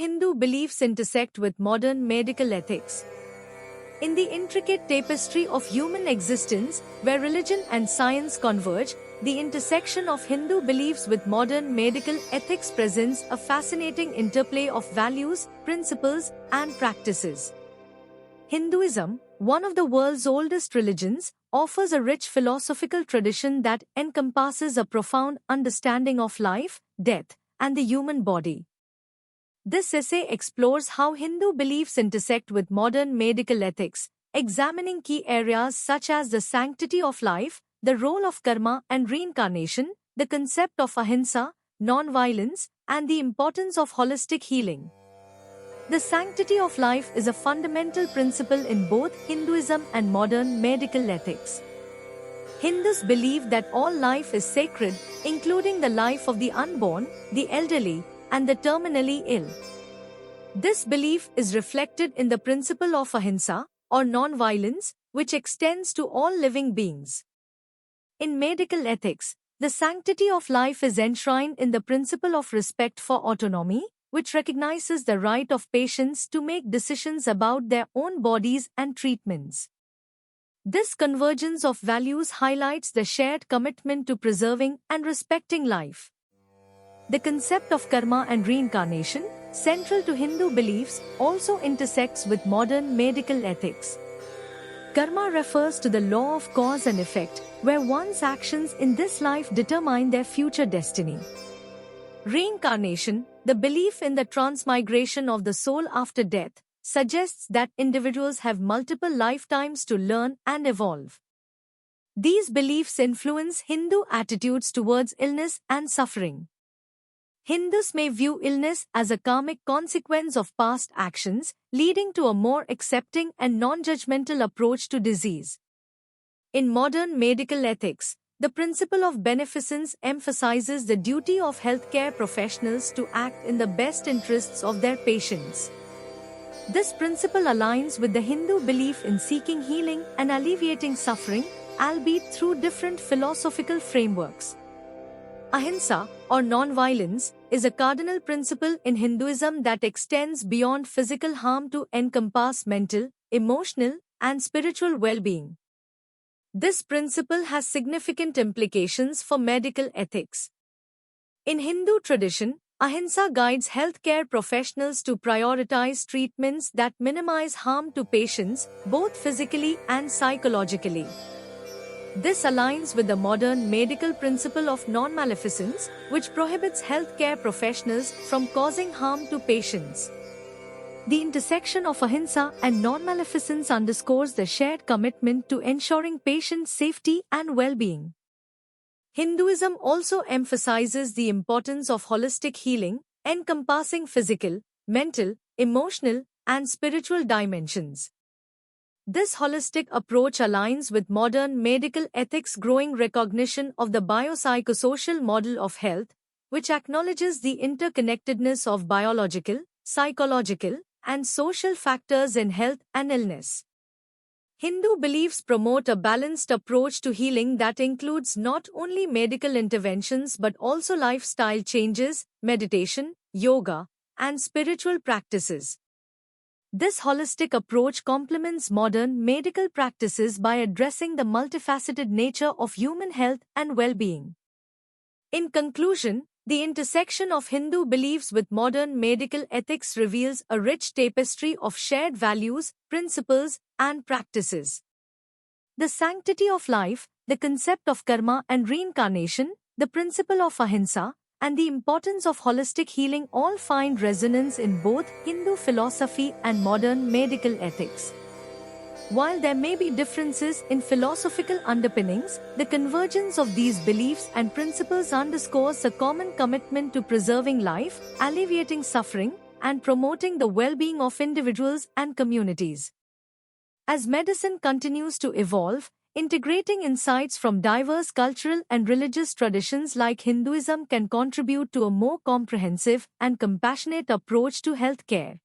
Hindu beliefs intersect with modern medical ethics. In the intricate tapestry of human existence, where religion and science converge, the intersection of Hindu beliefs with modern medical ethics presents a fascinating interplay of values, principles, and practices. Hinduism, one of the world's oldest religions, offers a rich philosophical tradition that encompasses a profound understanding of life, death, and the human body. This essay explores how Hindu beliefs intersect with modern medical ethics, examining key areas such as the sanctity of life, the role of karma and reincarnation, the concept of ahimsa, non-violence, and the importance of holistic healing. The sanctity of life is a fundamental principle in both Hinduism and modern medical ethics. Hindus believe that all life is sacred, including the life of the unborn, the elderly, and the terminally ill. This belief is reflected in the principle of ahimsa, or non-violence, which extends to all living beings. In medical ethics, the sanctity of life is enshrined in the principle of respect for autonomy, which recognizes the right of patients to make decisions about their own bodies and treatments. This convergence of values highlights the shared commitment to preserving and respecting life. The concept of karma and reincarnation, central to Hindu beliefs, also intersects with modern medical ethics. Karma refers to the law of cause and effect, where one's actions in this life determine their future destiny. Reincarnation, the belief in the transmigration of the soul after death, suggests that individuals have multiple lifetimes to learn and evolve. These beliefs influence Hindu attitudes towards illness and suffering. Hindus may view illness as a karmic consequence of past actions, leading to a more accepting and non-judgmental approach to disease. In modern medical ethics, the principle of beneficence emphasizes the duty of healthcare professionals to act in the best interests of their patients. This principle aligns with the Hindu belief in seeking healing and alleviating suffering, albeit through different philosophical frameworks. Ahimsa, or non-violence, is a cardinal principle in Hinduism that extends beyond physical harm to encompass mental, emotional, and spiritual well-being. This principle has significant implications for medical ethics. In Hindu tradition, ahimsa guides healthcare professionals to prioritize treatments that minimize harm to patients, both physically and psychologically. This aligns with the modern medical principle of non-maleficence, which prohibits healthcare professionals from causing harm to patients. The intersection of ahimsa and non-maleficence underscores the shared commitment to ensuring patient safety and well-being. Hinduism also emphasizes the importance of holistic healing, encompassing physical, mental, emotional, and spiritual dimensions. This holistic approach aligns with modern medical ethics' growing recognition of the biopsychosocial model of health, which acknowledges the interconnectedness of biological, psychological, and social factors in health and illness. Hindu beliefs promote a balanced approach to healing that includes not only medical interventions but also lifestyle changes, meditation, yoga, and spiritual practices. This holistic approach complements modern medical practices by addressing the multifaceted nature of human health and well-being. In conclusion, the intersection of Hindu beliefs with modern medical ethics reveals a rich tapestry of shared values, principles, and practices. The sanctity of life, the concept of karma and reincarnation, the principle of ahimsa, and the importance of holistic healing all find resonance in both Hindu philosophy and modern medical ethics. While there may be differences in philosophical underpinnings, the convergence of these beliefs and principles underscores a common commitment to preserving life, alleviating suffering, and promoting the well-being of individuals and communities. As medicine continues to evolve, integrating insights from diverse cultural and religious traditions like Hinduism can contribute to a more comprehensive and compassionate approach to healthcare.